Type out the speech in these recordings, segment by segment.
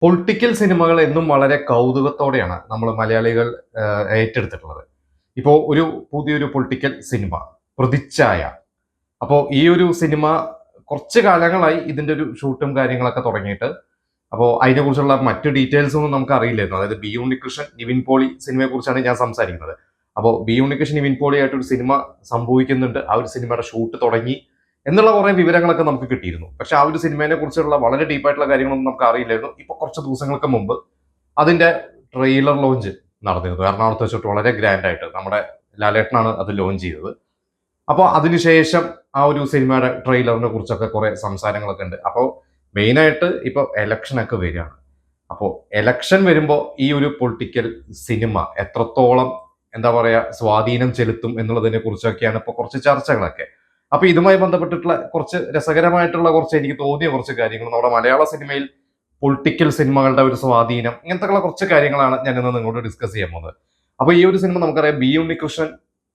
Political സിനിമകൾ എന്നും വളരെ കൗതുകത്തോടെയാണ് നമ്മൾ മലയാളികൾ ഏറ്റെടുത്തിട്ടുള്ളത്. ഇപ്പോൾ പുതിയൊരു പൊളിറ്റിക്കൽ സിനിമ പ്രതിച്ഛായ. അപ്പോൾ ഈ ഒരു സിനിമ കുറച്ച് കാലങ്ങളായി ഇതിന്റെ ഒരു ഷൂട്ടും കാര്യങ്ങളൊക്കെ തുടങ്ങിയിട്ട്. അപ്പോൾ അതിനെക്കുറിച്ചുള്ള മറ്റു ഡീറ്റെയിൽസ് ഒന്നും നമുക്ക് അറിയില്ലായിരുന്നു. അതായത് ബി ഉണ്ണികൃഷ്ണൻ, നിവിൻ പോളി സിനിമയെ കുറിച്ചാണ് ഞാൻ സംസാരിക്കുന്നത്. അപ്പോൾ ബി ഉണ്ണികൃഷ്ണൻ, നിവിൻ പോളി ആയിട്ട് ഒരു സിനിമ സംഭവിക്കുന്നുണ്ട്. ആ ഒരു സിനിമയുടെ ഷൂട്ട് തുടങ്ങി എന്നുള്ള കുറെ വിവരങ്ങളൊക്കെ നമുക്ക് കിട്ടിയിരുന്നു. പക്ഷെ ആ ഒരു സിനിമയെ കുറിച്ചുള്ള വളരെ ഡീപ്പായിട്ടുള്ള കാര്യങ്ങളൊന്നും നമുക്ക് അറിയില്ലായിരുന്നു. ഇപ്പൊ കുറച്ച് ദിവസങ്ങൾക്ക് മുമ്പ് അതിന്റെ ട്രെയിലർ ലോഞ്ച് നടന്നിരുന്നു. എറണാകുളത്ത് വെച്ചിട്ട് വളരെ ഗ്രാൻഡ് ആയിട്ട് നമ്മുടെ ലാലേട്ടനാണ് അത് ലോഞ്ച് ചെയ്തത്. അപ്പോൾ അതിനുശേഷം ആ ഒരു സിനിമയുടെ ട്രെയിലറിനെ കുറിച്ചൊക്കെ കുറെ സംസാരങ്ങളൊക്കെ ഉണ്ട്. അപ്പോൾ മെയിനായിട്ട് ഇപ്പൊ എലക്ഷൻ ഒക്കെ വരികയാണ്. അപ്പോൾ എലക്ഷൻ വരുമ്പോൾ ഈ ഒരു പൊളിറ്റിക്കൽ സിനിമ എത്രത്തോളം എന്താ പറയാ സ്വാധീനം ചെലുത്തും എന്നുള്ളതിനെ കുറിച്ചൊക്കെയാണ് ഇപ്പൊ കുറച്ച് ചർച്ചകളൊക്കെ. അപ്പൊ ഇതുമായി ബന്ധപ്പെട്ടിട്ടുള്ള കുറച്ച് രസകരമായിട്ടുള്ള കുറച്ച് എനിക്ക് തോന്നിയ കുറച്ച് കാര്യങ്ങൾ നമ്മുടെ മലയാള സിനിമയിൽ പൊളിറ്റിക്കൽ സിനിമകളുടെ ഒരു സ്വാധീനം, ഇങ്ങനത്തെ കുറച്ച് കാര്യങ്ങളാണ് ഞാൻ ഇന്ന് നിങ്ങളോട് ഡിസ്കസ് ചെയ്യാൻ പോകുന്നത്. അപ്പൊ ഈ ഒരു സിനിമ നമുക്കറിയാം, ബി ഉണ്ണികൃഷ്ണൻ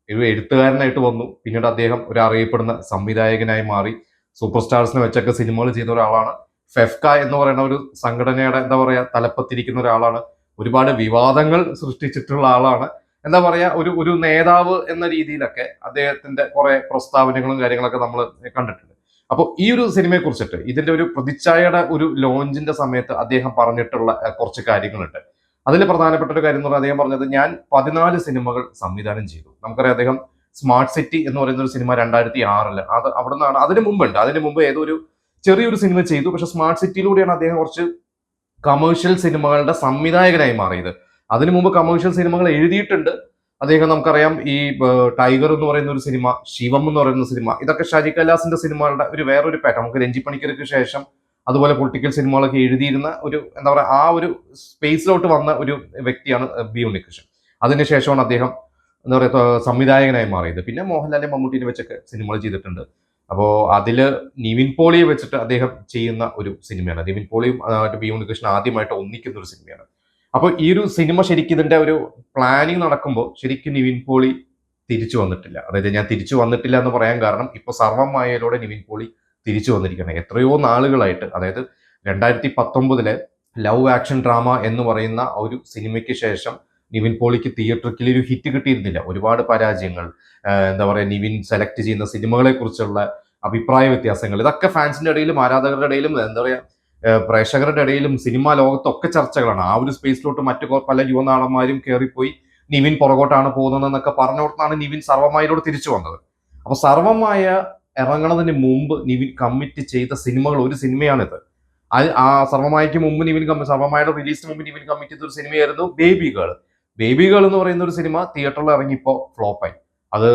ഒരു എഴുത്തുകാരനായിട്ട് വന്നു. പിന്നീട് അദ്ദേഹം ഒരു അറിയപ്പെടുന്ന സംവിധായകനായി മാറി. സൂപ്പർ സ്റ്റാർസിനെ വെച്ചൊക്കെ സിനിമകൾ ചെയ്ത ഒരാളാണ്. ഫെഫ്ക എന്ന് പറയുന്ന ഒരു സംഘടനയുടെ എന്താ പറയാ തലപ്പത്തിരിക്കുന്ന ഒരാളാണ്. ഒരുപാട് വിവാദങ്ങൾ സൃഷ്ടിച്ചിട്ടുള്ള ആളാണ്. എന്താ പറയാ ഒരു നേതാവ് എന്ന രീതിയിലൊക്കെ അദ്ദേഹത്തിന്റെ കുറെ പ്രസ്താവനകളും കാര്യങ്ങളൊക്കെ നമ്മൾ കണ്ടിട്ടുണ്ട്. അപ്പോൾ ഈ ഒരു സിനിമയെ കുറിച്ചിട്ട് ഇതിന്റെ ഒരു പ്രതിച്ഛായയുടെ ഒരു ലോഞ്ചിന്റെ സമയത്ത് അദ്ദേഹം പറഞ്ഞിട്ടുള്ള കുറച്ച് കാര്യങ്ങളുണ്ട്. അതിൽ പ്രധാനപ്പെട്ട ഒരു കാര്യം എന്ന് പറഞ്ഞാൽ അദ്ദേഹം പറഞ്ഞത്, ഞാൻ 14 സിനിമകൾ സംവിധാനം ചെയ്തു. നമുക്കറിയാം അദ്ദേഹം സ്മാർട്ട് സിറ്റി എന്ന് പറയുന്ന ഒരു സിനിമ 2006 അത് അവിടെ നിന്നാണ്. അതിനു മുമ്പ് ഏതോ ഒരു ചെറിയൊരു സിനിമ ചെയ്തു. പക്ഷെ സ്മാർട്ട് സിറ്റിയിലൂടെയാണ് അദ്ദേഹം കുറച്ച് കമേഴ്ഷ്യൽ സിനിമകളുടെ സംവിധായകനായി മാറിയത്. അതിനു മുമ്പ് കമേഴ്ഷ്യൽ സിനിമകൾ എഴുതിയിട്ടുണ്ട് അദ്ദേഹം. നമുക്കറിയാം ഈ ടൈഗർ എന്ന് പറയുന്ന ഒരു സിനിമ, ശിവം എന്ന് പറയുന്ന സിനിമ, ഇതൊക്കെ ഷാജി കൈലാസിന്റെ സിനിമകളുടെ വേറൊരു പാറ്റേൺ. നമുക്ക് രഞ്ജി പണിക്കർക്ക് ശേഷം അതുപോലെ പൊളിറ്റിക്കൽ സിനിമകളൊക്കെ എഴുതിയിരുന്ന ഒരു എന്താ പറയുക ആ ഒരു സ്പേസിലോട്ട് വന്ന ഒരു വ്യക്തിയാണ് ബി ഉണ്ണികൃഷ്ണൻ. അതിനുശേഷമാണ് അദ്ദേഹം എന്താ പറയുക സംവിധായകനായി മാറിയത്. പിന്നെ മോഹൻലാലിനെ മമ്മൂട്ടിനെ വെച്ചൊക്കെ സിനിമകൾ ചെയ്തിട്ടുണ്ട്. അപ്പോൾ അതില് നിവിൻ പോളിയെ വെച്ചിട്ട് അദ്ദേഹം ചെയ്യുന്ന ഒരു സിനിമയാണ്. നിവിൻ പോളിയും ബി ഉണ്ണികൃഷ്ണൻ ആദ്യമായിട്ട് ഒന്നിക്കുന്ന ഒരു സിനിമയാണ്. അപ്പോൾ ഈ ഒരു സിനിമ ശരിക്കും ഇതിന്റെ ഒരു പ്ലാനിങ് നടക്കുമ്പോൾ ശരിക്കും നിവിൻ പോളി തിരിച്ചു വന്നിട്ടില്ല. അതായത് ഞാൻ തിരിച്ചു വന്നിട്ടില്ല എന്ന് പറയാൻ കാരണം ഇപ്പൊ സർവ്വമായയിലൂടെ നിവിൻ പോളി തിരിച്ചു വന്നിരിക്കുകയാണ്. എത്രയോ നാളുകളായിട്ട്, അതായത് 2019 ലവ് ആക്ഷൻ ഡ്രാമ എന്ന് പറയുന്ന ഒരു സിനിമയ്ക്ക് ശേഷം നിവിൻ പോളിക്ക് തിയേറ്ററിൽ ഒരു ഹിറ്റ് കിട്ടിയിരുന്നില്ല. ഒരുപാട് പരാജയങ്ങൾ, എന്താ പറയുക, നിവിൻ സെലക്ട് ചെയ്യുന്ന സിനിമകളെ കുറിച്ചുള്ള അഭിപ്രായ വ്യത്യാസങ്ങൾ, ഇതൊക്കെ ഫാൻസിന്റെ ഇടയിലും ആരാധകരുടെ ഇടയിലും എന്താ പറയുക പ്രേക്ഷകരുടെ ഇടയിലും സിനിമാ ലോകത്തൊക്കെ ചർച്ചകളാണ്. ആ ഒരു സ്പേസിലോട്ട് മറ്റു പല യുവനാടന്മാരും കയറിപ്പോയി നിവിൻ പുറകോട്ടാണ് പോകുന്നതെന്നൊക്കെ പറഞ്ഞുകൊണ്ടാണ് നിവിൻ സർവ്വമായയിലൂടെ തിരിച്ചു വന്നത്. അപ്പൊ സർവ്വമായ ഇറങ്ങുന്നതിന് മുമ്പ് നിവിൻ കമ്മിറ്റ് ചെയ്ത സിനിമകൾ ഒരു സിനിമയാണിത്. ആ സർവ്വമായയ്ക്ക് മുമ്പ് സർവ്വമായയുടെ റിലീസിന് മുമ്പ് നിവിൻ കമ്മിറ്റ് ചെയ്ത ഒരു സിനിമയായിരുന്നു ബേബി ഗേൾ. ബേബി ഗേൾ എന്ന് പറയുന്ന ഒരു സിനിമ തിയേറ്ററിൽ ഇറങ്ങിയപ്പോ ഫ്ലോപ്പായി. അത്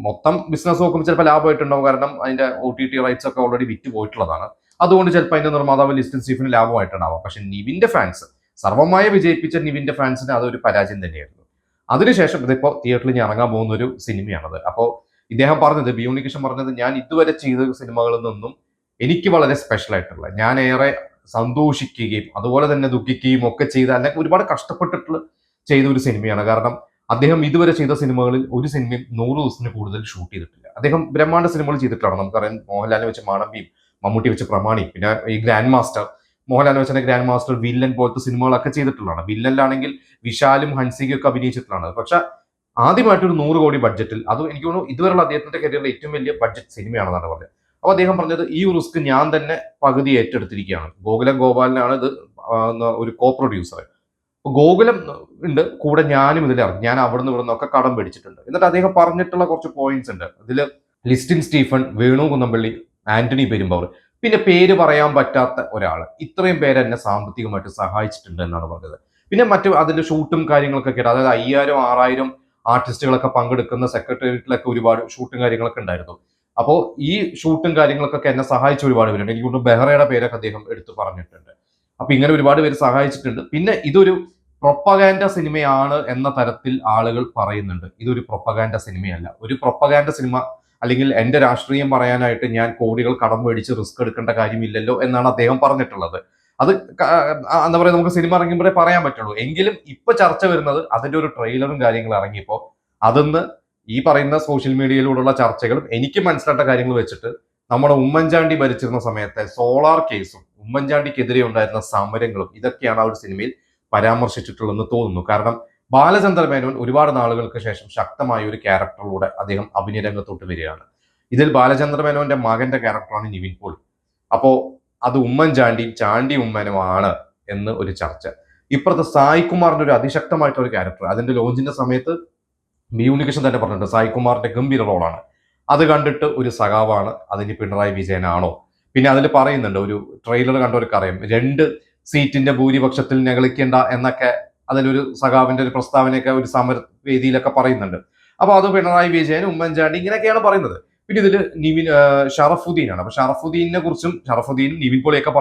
മൊത്തം ബിസിനസ് നോക്കുമ്പോൾ ചിലപ്പോൾ ലാഭമായിട്ടുണ്ടാവും. കാരണം അതിന്റെ OTT റൈറ്റ്സ് ഒക്കെ ഓൾറെഡി വിറ്റ് പോയിട്ടുള്ളതാണ്. അതുകൊണ്ട് ചിലപ്പോൾ അതിന്റെ നിർമ്മാതാവ് ലിസ്റ്റിൻ സ്റ്റീഫന് ലാഭമായിട്ടുണ്ടാവാം. പക്ഷെ നിവിന്റെ ഫാൻസ്, സർവ്വമായ വിജയിപ്പിച്ച നിവിന്റെ ഫാൻസിന് അതൊരു പരാജയം തന്നെയായിരുന്നു. അതിനുശേഷം ഇതിപ്പോ തിയേറ്ററിൽ ഇനി ഇറങ്ങാൻ പോകുന്ന ഒരു സിനിമയാണത്. അപ്പോൾ ഇദ്ദേഹം പറഞ്ഞത്, ബി ഉണ്ണികൃഷ്ണൻ പറഞ്ഞത്, ഞാൻ ഇതുവരെ ചെയ്ത സിനിമകളിൽ നിന്നും എനിക്ക് വളരെ സ്പെഷ്യൽ ആയിട്ടുള്ള, ഞാൻ ഏറെ സന്തോഷിക്കുകയും അതുപോലെ തന്നെ ദുഃഖിക്കുകയും ഒക്കെ ചെയ്ത, അല്ലെങ്കിൽ ഒരുപാട് കഷ്ടപ്പെട്ടിട്ടുള്ള ചെയ്ത ഒരു സിനിമയാണ്. കാരണം അദ്ദേഹം ഇതുവരെ ചെയ്ത സിനിമകളിൽ ഒരു സിനിമയും 100 ദിവസത്തിന് കൂടുതൽ ഷൂട്ട് ചെയ്തിട്ടില്ല. അദ്ദേഹം ബ്രഹ്മാണ്ഡ സിനിമകൾ ചെയ്തിട്ടാണ്. നമുക്കറിയാം മോഹൻലാലിനെ വെച്ച് മാണമ്പിയും മമ്മൂട്ടി വെച്ച് പ്രമാണി, പിന്നെ ഈ ഗ്രാൻഡ് മാസ്റ്റർ, മോഹൻലാൽ വെച്ച ഗ്രാൻഡ് മാസ്റ്റർ, വില്ലൻ പോലത്തെ സിനിമകളൊക്കെ ചെയ്തിട്ടുള്ളതാണ്. വില്ലനിലാണെങ്കിൽ വിശാലും ഹൻസികയും ഒക്കെ അഭിനയിച്ചിട്ടുള്ളതാണ്. പക്ഷെ ആദ്യമായിട്ട് ഒരു 100 കോടി ബഡ്ജറ്റിൽ, അത് എനിക്ക് തോന്നുന്നു ഇതുവരെയുള്ള അദ്ദേഹത്തിന്റെ കരിയറിലെ ഏറ്റവും വലിയ ബഡ്ജറ്റ് സിനിമയാണെന്നാണ് പറഞ്ഞത്. അപ്പോൾ അദ്ദേഹം പറഞ്ഞത്, ഈ ഒരു റിസ്ക് ഞാൻ തന്നെ പകുതി ഏറ്റെടുത്തിരിക്കുകയാണ്. ഗോകുലം ഗോപാലനാണ് ഇത് ഒരു കോ പ്രൊഡ്യൂസർ. ഗോകുലം ഉണ്ട് കൂടെ, ഞാനും ഇതിലിറങ്ങി. ഞാൻ അവിടുന്ന് ഇവിടെ നിന്നൊക്കെ കടം പേടിച്ചിട്ടുണ്ട്. എന്നിട്ട് അദ്ദേഹം പറഞ്ഞിട്ടുള്ള കുറച്ച് പോയിന്റ്സ് ഉണ്ട് ഇതിൽ. ലിസ്റ്റിൻ സ്റ്റീഫൻ, വേണു കുന്നപ്പള്ളി, ആന്റണി പെരുമ്പാവൂർ, പിന്നെ പേര് പറയാൻ പറ്റാത്ത ഒരാൾ, ഇത്രയും പേര് എന്നെ സാമ്പത്തികമായിട്ട് സഹായിച്ചിട്ടുണ്ട് എന്നാണ് പറഞ്ഞത്. പിന്നെ അതിന്റെ ഷൂട്ടും കാര്യങ്ങളൊക്കെ കേട്ടോ, അതായത് 5000-6000 ആർട്ടിസ്റ്റുകളൊക്കെ പങ്കെടുക്കുന്ന സെക്രട്ടേറിയറ്റിലൊക്കെ ഒരുപാട് ഷൂട്ടും കാര്യങ്ങളൊക്കെ ഉണ്ടായിരുന്നു. അപ്പോൾ ഈ ഷൂട്ടും കാര്യങ്ങൾക്കൊക്കെ എന്നെ സഹായിച്ച ഒരുപാട് പേരുണ്ട്. എനിക്ക് തോന്നുന്നു ബെഹ്റയുടെ പേരൊക്കെ അദ്ദേഹം എടുത്തു പറഞ്ഞിട്ടുണ്ട്. അപ്പൊ ഇങ്ങനെ ഒരുപാട് പേര് സഹായിച്ചിട്ടുണ്ട്. പിന്നെ ഇതൊരു പ്രൊപ്പഗാൻഡ സിനിമയാണ് എന്ന തരത്തിൽ ആളുകൾ പറയുന്നുണ്ട്. ഇതൊരു പ്രൊപ്പഗാൻഡ സിനിമയല്ല. ഒരു പ്രൊപ്പഗാൻഡ സിനിമ അല്ലെങ്കിൽ എന്റെ രാഷ്ട്രീയം പറയാനായിട്ട് ഞാൻ കോടികൾ കടം മേടിച്ച് റിസ്ക് എടുക്കേണ്ട കാര്യമില്ലല്ലോ എന്നാണ് അദ്ദേഹം പറഞ്ഞിട്ടുള്ളത്. അത് എന്താ പറയുക, നമുക്ക് സിനിമ ഇറങ്ങുമ്പോഴേ പറയാൻ പറ്റുള്ളൂ. എങ്കിലും ഇപ്പൊ ചർച്ച വരുന്നത് അതിന്റെ ഒരു ട്രെയിലറും കാര്യങ്ങളും ഇറങ്ങിയപ്പോ അതൊന്ന് ഈ പറയുന്ന സോഷ്യൽ മീഡിയയിലൂടെയുള്ള ചർച്ചകളും എനിക്ക് മനസ്സിലാത്ത കാര്യങ്ങൾ വെച്ചിട്ട് നമ്മുടെ ഉമ്മൻചാണ്ടി ഭരിച്ചിരുന്ന സമയത്തെ സോളാർ കേസും ഉമ്മൻചാണ്ടിക്കെതിരെ ഉണ്ടായിരുന്ന സമരങ്ങളും ഇതൊക്കെയാണ് ആ ഒരു സിനിമയിൽ പരാമർശിച്ചിട്ടുള്ളതെന്ന് തോന്നുന്നു. കാരണം ബാലചന്ദ്ര മേനോൻ ഒരുപാട് നാളുകൾക്ക് ശേഷം ശക്തമായ ഒരു ക്യാരക്ടറിലൂടെ അദ്ദേഹം അഭിനയ രംഗത്തോട്ട് വരികയാണ്. ഇതിൽ ബാലചന്ദ്ര മേനോന്റെ മകന്റെ ക്യാരക്ടറാണ് നിവിൻ പോളി. അപ്പോ അത് ഉമ്മൻചാണ്ടിയും ചാണ്ടി ഉമ്മനുമാണ് എന്ന് ഒരു ചർച്ച. ഇപ്പുറത്ത് സായികുമാറിന്റെ ഒരു അതിശക്തമായിട്ടുള്ള ഒരു ക്യാരക്ടർ അതിന്റെ ലോഞ്ചിന്റെ സമയത്ത് ബി ഉണ്ണികൃഷ്ണൻ തന്നെ പറഞ്ഞിട്ടുണ്ട് സായികുമാറിന്റെ ഗംഭീര റോളാണ്. അത് കണ്ടിട്ട് ഒരു സഖാവാണ്, അതിന് പിണറായി വിജയനാണോ? പിന്നെ അതിൽ പറയുന്നുണ്ട്, ഒരു ട്രെയിലർ കണ്ടവർക്ക് അറിയാം, 2 സീറ്റിന്റെ ഭൂരിപക്ഷത്തിൽ ഞകളിക്കേണ്ട എന്നൊക്കെ അതിലൊരു സഖാവിന്റെ ഒരു പ്രസ്താവനയൊക്കെ ഒരു സമര വേദിയിലൊക്കെ പറയുന്നുണ്ട്. അപ്പൊ അത് പിണറായി വിജയൻ, ഉമ്മൻചാണ്ടി ഇങ്ങനെയൊക്കെയാണ് പറയുന്നത്. പിന്നെ ഇതിൽ ഷറഫുദ്ദീനാണ്. അപ്പൊ ഷറഫുദ്ദീൻ നിവിൻ പോളിയൊക്കെ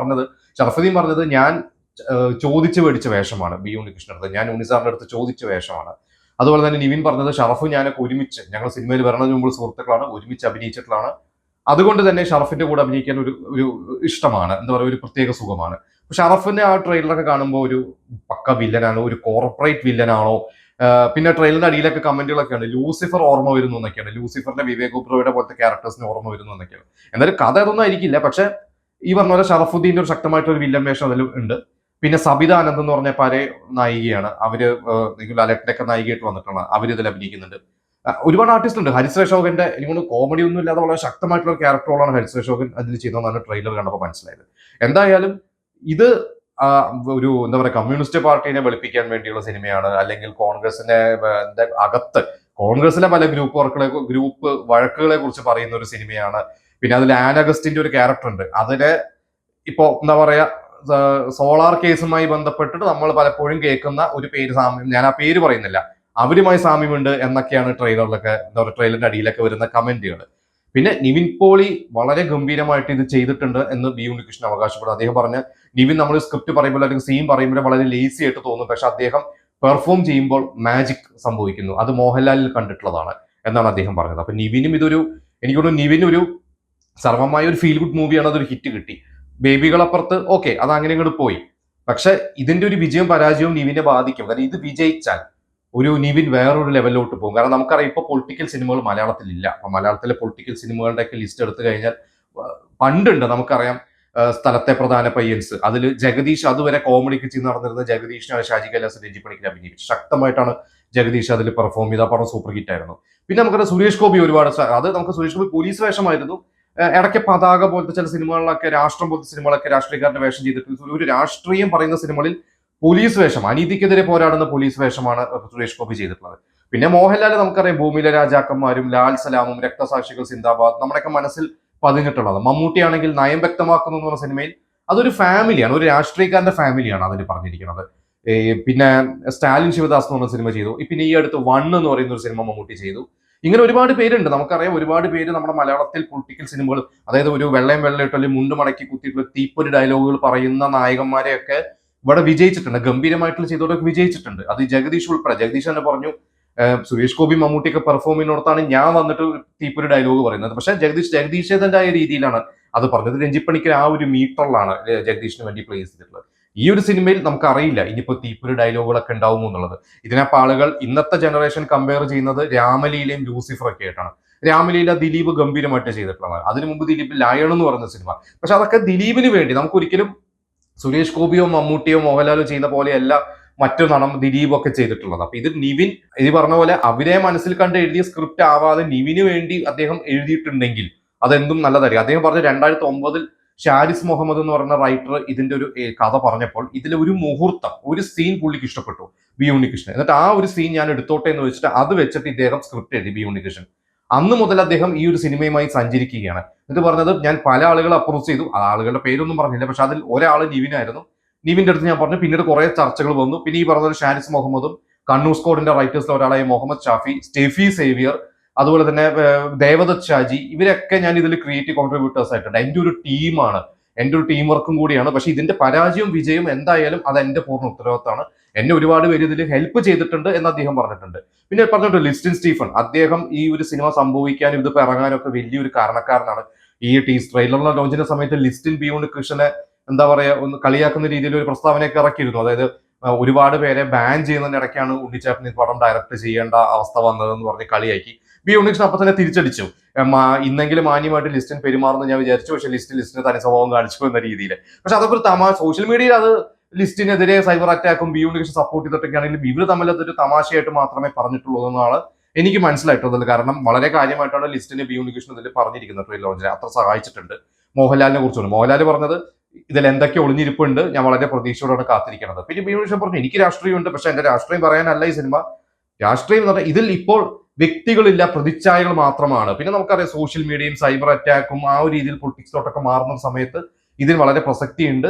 ഷറഫുദ്ദീൻ പറഞ്ഞത് ഞാൻ ചോദിച്ചു മേടിച്ച വേഷമാണ് ബി ഉണ്ണികൃഷ്ണൻ അടുത്ത്, ഞാൻ ഉണ്ണിസാറിന്റെ അടുത്ത് ചോദിച്ച വേഷമാണ്. അതുപോലെ തന്നെ നിവിൻ പറഞ്ഞത് ഷറഫും ഞാനൊക്കെ ഒരുമിച്ച്, ഞങ്ങൾ സിനിമയിൽ വരണതിന് മുമ്പ് സുഹൃത്തുക്കളാണ്, ഒരുമിച്ച് അഭിനയിച്ചിട്ടുള്ളതാണ്. അതുകൊണ്ട് തന്നെ ഷറഫിന്റെ കൂടെ അഭിനയിക്കാൻ ഒരു ഇഷ്ടമാണ്, എന്താ പറയുക, ഒരു പ്രത്യേക സുഖമാണ്. ഷറഫിന്റെ ആ ട്രെയിലറൊക്കെ കാണുമ്പോൾ ഒരു പക്ക വില്ലനാണോ, ഒരു കോർപ്പറേറ്റ് വില്ലനാണോ? പിന്നെ ട്രെയിലറിന്റെ അടിയിലൊക്കെ കമന്റുകളൊക്കെയാണ്, ലൂസിഫർ ഓർമ്മ വരുന്നു എന്നൊക്കെയാണ്, ലൂസിഫറിന്റെ വിവേക് ഒബ്രോയുടെ പോലത്തെ ക്യാരക്ടേഴ്സിന് ഓർമ്മ വരുന്നു എന്നൊക്കെയാണ്. എന്തായാലും കഥ അതൊന്നും ആയിരിക്കില്ല, പക്ഷെ ഈ പറഞ്ഞ പോലെ ഷറഫുദ്ദീന്റെ ഒരു ശക്തമായിട്ടൊരു വില്ലൻ വേഷം അതിൽ ഉണ്ട്. പിന്നെ സബിത ആനന്ദ് എന്ന് പറഞ്ഞ പഴയ നായികയാണ്, അവര് അലക്ടൊക്കെ നായികയായിട്ട് വന്നിട്ടാണ് അവർ ഇതിൽ അഭിനയിക്കുന്നുണ്ട്. ഒരുപാട് ആർട്ടിസ്റ്റ് ഉണ്ട്. ഹരിശ്രീ അശോകന്റെ എനിക്കൊന്ന് കോമഡി ഒന്നും ഇല്ലാതെ വളരെ ശക്തമായിട്ടുള്ള ക്യാരക്ടറുകളാണ് ഹരിശ്രീ അശോകൻ അതിൽ ചെയ്യുന്നതെന്നാണ് ട്രെയിലർ കണ്ടപ്പോൾ മനസ്സിലായത്. എന്തായാലും ഇത് ഒരു എന്താ പറയുക, കമ്മ്യൂണിസ്റ്റ് പാർട്ടിനെ വെളുപ്പിക്കാൻ വേണ്ടിയുള്ള സിനിമയാണ്, അല്ലെങ്കിൽ കോൺഗ്രസിന്റെ അകത്ത് കോൺഗ്രസിലെ പല ഗ്രൂപ്പ് വഴക്കുകളെ കുറിച്ച് പറയുന്ന ഒരു സിനിമയാണ്. പിന്നെ അതിൽ ആൻ അഗസ്റ്റിന്റെ ഒരു ക്യാരക്ടർ ഉണ്ട്. അതിന് ഇപ്പോ എന്താ പറയാ, സോളാർ കേസുമായി ബന്ധപ്പെട്ടിട്ട് നമ്മൾ പലപ്പോഴും കേൾക്കുന്ന ഒരു പേര്, സാമ്യം, ഞാൻ ആ പേര് പറയുന്നില്ല, അവരുമായി സാമ്യമുണ്ട് എന്നൊക്കെയാണ് ട്രെയിലറിലൊക്കെ, എന്താ പറയുക, ട്രെയിലറിന്റെ അടിയിലൊക്കെ വരുന്ന കമന്റുകൾ. പിന്നെ നിവിൻ പോളി വളരെ ഗംഭീരമായിട്ട് ഇത് ചെയ്തിട്ടുണ്ട് എന്ന് ബി ഉണ്ണികൃഷ്ണൻ അവകാശപ്പെടുന്നു. അദ്ദേഹം പറഞ്ഞ, നിവിൻ നമ്മൾ സ്ക്രിപ്റ്റ് പറയുമ്പോൾ അല്ലെങ്കിൽ സീൻ പറയുമ്പോൾ വളരെ ലേസി ആയിട്ട് തോന്നും, പക്ഷെ അദ്ദേഹം പെർഫോം ചെയ്യുമ്പോൾ മാജിക് സംഭവിക്കുന്നു, അത് മോഹൻലാലിൽ കണ്ടിട്ടുള്ളതാണ് എന്നാണ് അദ്ദേഹം പറഞ്ഞത്. അപ്പൊ നിവിനും ഇതൊരു, എനിക്ക് തോന്നുന്നു നിവിൻ ഒരു സർവമായ ഒരു ഫീൽ ഗുഡ് മൂവിയാണ്, അതൊരു ഹിറ്റ് കിട്ടി. ബേബികളപ്പുറത്ത് ഓക്കെ, അത് അങ്ങനെ ഇങ്ങോട്ട് പോയി. പക്ഷെ ഇതിന്റെ ഒരു വിജയം പരാജയവും നിവിനെ ബാധിക്കും. കാരണം ഇത് വിജയിച്ചാൽ ഒരു നിവിൻ വേറൊരു ലെവലിലോട്ട് പോകും. കാരണം നമുക്കറിയാം ഇപ്പൊ പൊളിറ്റിക്കൽ സിനിമകൾ മലയാളത്തിൽ ഇല്ല. അപ്പൊ മലയാളത്തിലെ പൊളിറ്റിക്കൽ സിനിമകളുടെ ഒക്കെ ലിസ്റ്റ് എടുത്തു കഴിഞ്ഞാൽ പണ്ടുണ്ട്, നമുക്കറിയാം സ്ഥലത്തെ പ്രധാന പയ്യൻസ്, അതിൽ ജഗദീഷ് അതുവരെ കോമഡിക്ക് ചെയ്ത് നടന്നിരുന്ന ജഗദീഷിനാണ് ഷാജി കൈലാസ് രഞ്ജിത്ത് പണിക്കർ അഭിനയിച്ചു. ശക്തമായിട്ടാണ് ജഗദീഷ് അതിൽ പെർഫോം ചെയ്ത, പടം സൂപ്പർ ഹിറ്റ് ആയിരുന്നു. പിന്നെ നമുക്കറിയാം സുരേഷ് ഗോപി ഒരുപാട്, അത് നമുക്ക് സുരേഷ് ഗോപി പോലീസ് വേഷമായിരുന്നു. ഇടയ്ക്ക് പതാക പോലത്തെ ചില സിനിമകളിലൊക്കെ, രാഷ്ട്രം പോലത്തെ സിനിമകളൊക്കെ രാഷ്ട്രീയക്കാരുടെ വേഷം ചെയ്തിട്ട് ഒരു രാഷ്ട്രീയം പറയുന്ന സിനിമകളിൽ പോലീസ് വേഷം, അനീതിക്കെതിരെ പോരാടുന്ന പോലീസ് വേഷമാണ് സുരേഷ് ഗോപി ചെയ്തിട്ടുള്ളത്. പിന്നെ മോഹൻലാൽ നമുക്കറിയാം ഭൂമിയിലെ രാജാക്കന്മാരും ലാൽ സലാമും രക്തസാക്ഷികൾ സിന്ദാബാദ് നമ്മുടെയൊക്കെ മനസ്സിൽ പതിഞ്ഞിട്ടുള്ളത്. മമ്മൂട്ടിയാണെങ്കിൽ നയം വ്യക്തമാക്കുന്നു എന്ന് പറഞ്ഞ സിനിമയിൽ അതൊരു ഫാമിലിയാണ്, ഒരു രാഷ്ട്രീയക്കാരന്റെ ഫാമിലിയാണ് അതിൽ പറഞ്ഞിരിക്കുന്നത്. പിന്നെ സ്റ്റാലിൻ ശിവദാസ് എന്ന് പറഞ്ഞ സിനിമ ചെയ്തു. പിന്നെ ഈ അടുത്ത് 1 എന്ന് പറയുന്ന ഒരു സിനിമ മമ്മൂട്ടി ചെയ്തു. ഇങ്ങനെ ഒരുപാട് പേരുണ്ട്, നമുക്കറിയാം ഒരുപാട് പേര് നമ്മുടെ മലയാളത്തിൽ പൊളിറ്റിക്കൽ സിനിമകൾ, അതായത് ഒരു വെള്ളയും വെള്ളയിട്ട് അല്ലെങ്കിൽ മുണ്ട് മടക്കി കുത്തിയിട്ടുള്ള തീപ്പൊരി ഡയലോഗുകൾ പറയുന്ന നായകന്മാരെയൊക്കെ ഇവിടെ വിജയിച്ചിട്ടുണ്ട്, ഗംഭീരമായിട്ടുള്ള ചെയ്തവരൊക്കെ വിജയിച്ചിട്ടുണ്ട്. അത് ജഗദീഷ് ഉൾപ്പെടെ. ജഗദീഷ് തന്നെ പറഞ്ഞു, സുരേഷ് ഗോപി മമ്മൂട്ടിയൊക്കെ പെർഫോം ചെയ്യുന്നിടത്താണ് ഞാൻ വന്നിട്ട് തീപ്പൊരി ഡയലോഗ് പറയുന്നത്. പക്ഷെ ജഗദീഷേതന്റെ ആയ രീതിയിലാണ് അത് പറഞ്ഞത്. രഞ്ജിത്ത് പണിക്കർ ആ ഒരു മീറ്ററിലാണ് ജഗദീഷിന് വേണ്ടി പ്ലേസ് ചെയ്തിട്ടുള്ളത്. ഈ ഒരു സിനിമയിൽ നമുക്കറിയില്ല ഇനിയിപ്പോ തീപ്പൊരി ഡയലോഗുകളൊക്കെ ഉണ്ടാവുമോ എന്നുള്ളത്. ഇതിനപ്പോൾ ആളുകൾ ഇന്നത്തെ ജനറേഷൻ കമ്പയർ ചെയ്യുന്നത് രാമലീലയും ലൂസിഫറൊക്കെ ആയിട്ടാണ്. രാമലീല ദിലീപ് ഗംഭീരമായിട്ട് ചെയ്തിട്ടുള്ളതാണ്. അതിനു മുമ്പ് ദിലീപ് ലയൺ എന്ന് പറയുന്ന സിനിമ. പക്ഷെ അതൊക്കെ ദിലീപിന് വേണ്ടി, നമുക്കൊരിക്കലും സുരേഷ് ഗോപിയോ മമ്മൂട്ടിയോ മോഹൻലാലോ ചെയ്യുന്ന പോലെയല്ല മറ്റൊരു നടൻ ദിലീപൊക്കെ ചെയ്തിട്ടുള്ളത്. അപ്പൊ ഇത് നിവിൻ ഇത് പറഞ്ഞ പോലെ അവരെ മനസ്സിൽ കണ്ട് എഴുതിയ സ്ക്രിപ്റ്റ് ആവാതെ നിവിന് വേണ്ടി അദ്ദേഹം എഴുതിയിട്ടുണ്ടെങ്കിൽ അതെന്തും നല്ലതായിരിക്കും. അദ്ദേഹം പറഞ്ഞ 2009 ഷാരിസ് മുഹമ്മദ് എന്ന് പറയുന്ന റൈറ്റർ ഇതിന്റെ ഒരു കഥ പറഞ്ഞപ്പോൾ ഇതിലെ ഒരു മുഹൂർത്തം, ഒരു സീൻ പുള്ളിക്ക് ഇഷ്ടപ്പെട്ടു ബി ഉണ്ണികൃഷ്ണൻ. എന്നിട്ട് ആ ഒരു സീൻ ഞാൻ എടുത്തോട്ടെ എന്ന് വെച്ചിട്ട് അത് വെച്ചിട്ട് ഇദ്ദേഹം സ്ക്രിപ്റ്റ് എഴുതി ബി ഉണ്ണികൃഷ്ണൻ. അന്ന് മുതൽ അദ്ദേഹം ഈ ഒരു സിനിമയുമായി സഞ്ചരിക്കുകയാണ്. എന്നിട്ട് പറഞ്ഞത്, ഞാൻ പല ആളുകളെ അപ്രോച്ച് ചെയ്തു, ആ ആളുകളുടെ പേരൊന്നും പറഞ്ഞില്ല, പക്ഷെ അതിൽ ഒരാൾ നിവിനായിരുന്നു. നിവിന്റെ അടുത്ത് ഞാൻ പറഞ്ഞു, പിന്നീട് കുറെ ചർച്ചകൾ വന്നു. പിന്നെ ഈ പറഞ്ഞ ഷാരിസ് മുഹമ്മദും കണ്ണൂർ സ്കോഡിന്റെ റൈറ്റേഴ്സിലെ ഒരാളായ മുഹമ്മദ് ഷാഫി, സ്റ്റെഫി സേവിയർ, അതുപോലെ തന്നെ ദേവദത്ത് ഷാജി, ഇവരൊക്കെ ഞാൻ ഇതിൽ ക്രിയേറ്റീവ് കോൺട്രിബ്യൂട്ടേഴ്സ് ആയിട്ടുണ്ട്. എൻ്റെ ഒരു ടീമാണ്, എൻ്റെ ഒരു ടീം വർക്കും കൂടിയാണ്. പക്ഷെ ഇതിന്റെ പരാജയവും വിജയവും എന്തായാലും അത് എന്റെ പൂർണ്ണ ഉത്തരവാദിത്തമാണ്. എന്നെ ഒരുപാട് പേര് ഇതിൽ ഹെൽപ്പ് ചെയ്തിട്ടുണ്ട് എന്ന് അദ്ദേഹം പറഞ്ഞിട്ടുണ്ട്. പിന്നെ പറഞ്ഞിട്ടുണ്ട് ലിസ്റ്റിൻ സ്റ്റീഫൻ, അദ്ദേഹം ഈ ഒരു സിനിമ സംഭവിക്കാനും ഇതിപ്പോ ഇറങ്ങാനും ഒക്കെ വലിയൊരു കാരണക്കാരനാണ്. ഈ ട്രെയിലറിന്റെ ലോഞ്ചിന്റെ സമയത്ത് ലിസ്റ്റിൻ ബി ഉണ്ണികൃഷ്ണനെ എന്താ പറയാ, ഒന്ന് കളിയാക്കുന്ന രീതിയിൽ ഒരു പ്രസ്താവനയൊക്കെ ഇറക്കിയിരുന്നു. അതായത് ഒരുപാട് പേരെ ബാൻ ചെയ്യുന്നതിന്റെ ഇടയ്ക്കാണ് ഉണ്ണിച്ചേട്ടൻ ഈ പടം ഡയറക്ട് ചെയ്യേണ്ട അവസ്ഥ വന്നതെന്ന് പറഞ്ഞ് കളിയാക്കി. ബി ഉണ്ണികൃഷ്ണൻ അപ്പൊ തന്നെ തിരിച്ചടിച്ചു. ഇന്നെങ്കിലും മാന്യമായിട്ട് ലിസ്റ്റിന് പെരുമാറുന്നു ഞാൻ വിചാരിച്ചു, പക്ഷെ ലിസ്റ്റിന് തനി സ്വഭാവം കാണിച്ചു എന്ന രീതിയിൽ. പക്ഷെ അതൊക്കെ ഒരു തമാശ, സോഷ്യൽ മീഡിയയിൽ അത് ലിസ്റ്റിനെതിരെ സൈബർ അറ്റാക്കും ബി ഉണ്ണികൃഷ്ണൻ സപ്പോർട്ട് ചെയ്തിട്ടൊക്കെയാണെങ്കിലും ഇവർ തമ്മിൽ അതൊരു തമാശയായിട്ട് മാത്രമേ പറഞ്ഞിട്ടുള്ളൂ എന്നാണ് എനിക്ക് മനസ്സിലായിട്ടുള്ളത്. കാരണം വളരെ കാര്യമായിട്ടാണ് ലിസ്റ്റിന് ബി ഉണ്ണികൃഷ്ണൻ ഇതിൽ പറഞ്ഞിരിക്കുന്നത്. ട്രെയിലർ ലോഞ്ചിനെ അത്ര സഹായിച്ചിട്ടുണ്ട്. മോഹൻലാലിനെ കുറിച്ചുണ്ട്. മോഹൻലാൽ പറഞ്ഞത് ഇതിൽ എന്തൊക്കെ ഒളിഞ്ഞിരിപ്പുണ്ട്, ഞാൻ വളരെ പ്രതീക്ഷയോടാണ് കാത്തിരിക്കുന്നത്. പിന്നെ ബി ഉണ്ണികൃഷ്ണൻ പറഞ്ഞു എനിക്ക് രാഷ്ട്രീയമുണ്ട്, പക്ഷെ എന്റെ രാഷ്ട്രീയം പറയാനല്ല ഈ സിനിമ. രാഷ്ട്രീയം എന്ന് പറഞ്ഞാൽ ഇതിൽ ഇപ്പോൾ വ്യക്തികളില്ല, പ്രതിച്ഛായകൾ മാത്രമാണ്. പിന്നെ നമുക്കറിയാം സോഷ്യൽ മീഡിയയും സൈബർ അറ്റാക്കും ആ ഒരു രീതിയിൽ പൊളിറ്റിക്സിലോട്ടൊക്കെ മാറുന്ന സമയത്ത് ഇതിൽ വളരെ പ്രസക്തിയുണ്ട്.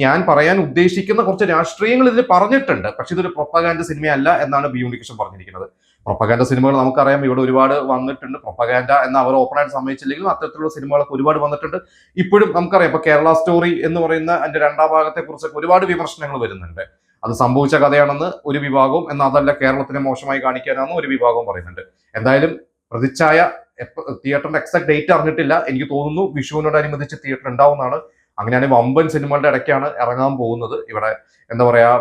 ഞാൻ പറയാൻ ഉദ്ദേശിക്കുന്ന കുറച്ച് രാഷ്ട്രീയങ്ങൾ ഇതിൽ പറഞ്ഞിട്ടുണ്ട്, പക്ഷെ ഇതൊരു പ്രൊപ്പഗാൻഡ സിനിമയല്ല എന്നാണ് ബി ഉണ്ണികൃഷ്ണൻ പറഞ്ഞിരിക്കുന്നത്. പ്രൊപ്പഗാൻഡ സിനിമകൾ നമുക്കറിയാം ഇവിടെ ഒരുപാട് വന്നിട്ടുണ്ട്. പ്രൊപ്പഗാൻഡ എന്ന് അവർ ഓപ്പണായിട്ട് സമ്മതിച്ചില്ലെങ്കിലും അത്തരത്തിലുള്ള സിനിമകളൊക്കെ ഒരുപാട് വന്നിട്ടുണ്ട്. ഇപ്പോഴും നമുക്കറിയാം ഇപ്പൊ കേരള സ്റ്റോറി എന്ന് പറയുന്ന അതിന്റെ രണ്ടാം ഭാഗത്തെ കുറിച്ചൊക്കെ ഒരുപാട് വിമർശനങ്ങൾ വരുന്നുണ്ട്. അത് സംഭവിച്ച കഥയാണെന്ന് ഒരു വിഭാഗവും, എന്നാൽ അതല്ല കേരളത്തിനെ മോശമായി കാണിക്കാനാണെന്ന് ഒരു വിഭാഗവും പറയുന്നുണ്ട്. എന്തായാലും പ്രതിച്ഛായ തിയേറ്ററിന്റെ എക്സാക്ട് ഡേറ്റ് അറിഞ്ഞിട്ടില്ല. എനിക്ക് തോന്നുന്നു വിഷുവിനോടനുബന്ധിച്ച് തിയേറ്റർ ഉണ്ടാവുന്നതാണ്. അങ്ങനെയാണ് വമ്പൻ സിനിമകളുടെ ഇടയ്ക്കാണ് ഇറങ്ങാൻ പോകുന്നത്. ഇവിടെ എന്താ പറയാ,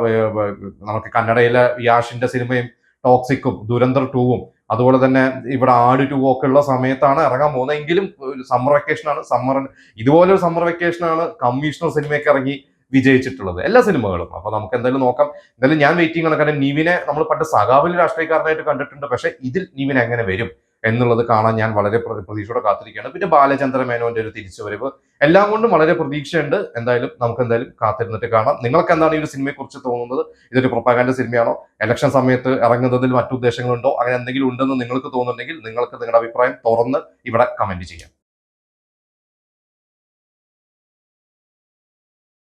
നമുക്ക് കന്നഡയിലെ യാഷിന്റെ സിനിമയും ടോക്സിക്കും ദുരന്തർ 2-ഉം അതുപോലെ തന്നെ ഇവിടെ ആട് 2 ഒക്കെ ഉള്ള സമയത്താണ് ഇറങ്ങാൻ പോകുന്നത്. എങ്കിലും സമ്മർ വെക്കേഷനാണ്. ഇതുപോലൊരു സമ്മർ വെക്കേഷനാണ് കമ്മീഷണർ സിനിമയൊക്കെ ഇറങ്ങി വിജയിച്ചിട്ടുള്ളത്, എല്ലാ സിനിമകളും. അപ്പൊ നമുക്ക് എന്തായാലും നോക്കാം. എന്തായാലും ഞാൻ വെയിറ്റിംഗ് ആണ്. കാരണം നിവിനെ നമ്മൾ പണ്ട് സഖാവിൽ രാഷ്ട്രീയക്കാരനായിട്ട് കണ്ടിട്ടുണ്ട്, പക്ഷെ ഇതിൽ നിവിൻ എങ്ങനെ വരും എന്നുള്ളത് കാണാൻ ഞാൻ വളരെ പ്രതീക്ഷയോടെ കാത്തിരിക്കുകയാണ്. പിന്നെ ബാലചന്ദ്ര മേനോന്റെ ഒരു തിരിച്ചുവരവ്, എല്ലാം കൊണ്ടും വളരെ പ്രതീക്ഷയുണ്ട്. എന്തായാലും നമുക്ക് എന്തായാലും കാത്തിരുന്നിട്ട് കാണാം. നിങ്ങൾക്ക് എന്താണ് ഈ ഒരു സിനിമയെ കുറിച്ച് തോന്നുന്നത്? ഇതൊരു പ്രൊപ്പഗാൻഡ സിനിമയാണോ? ഇലക്ഷൻ സമയത്ത് ഇറങ്ങുന്നതിൽ മറ്റു ഉദ്ദേശങ്ങളുണ്ടോ? അങ്ങനെ എന്തെങ്കിലും ഉണ്ടെന്ന് നിങ്ങൾക്ക് തോന്നുന്നുണ്ടെങ്കിൽ നിങ്ങൾക്ക് നിങ്ങളുടെ അഭിപ്രായം തുറന്ന് ഇവിടെ കമന്റ് ചെയ്യാം.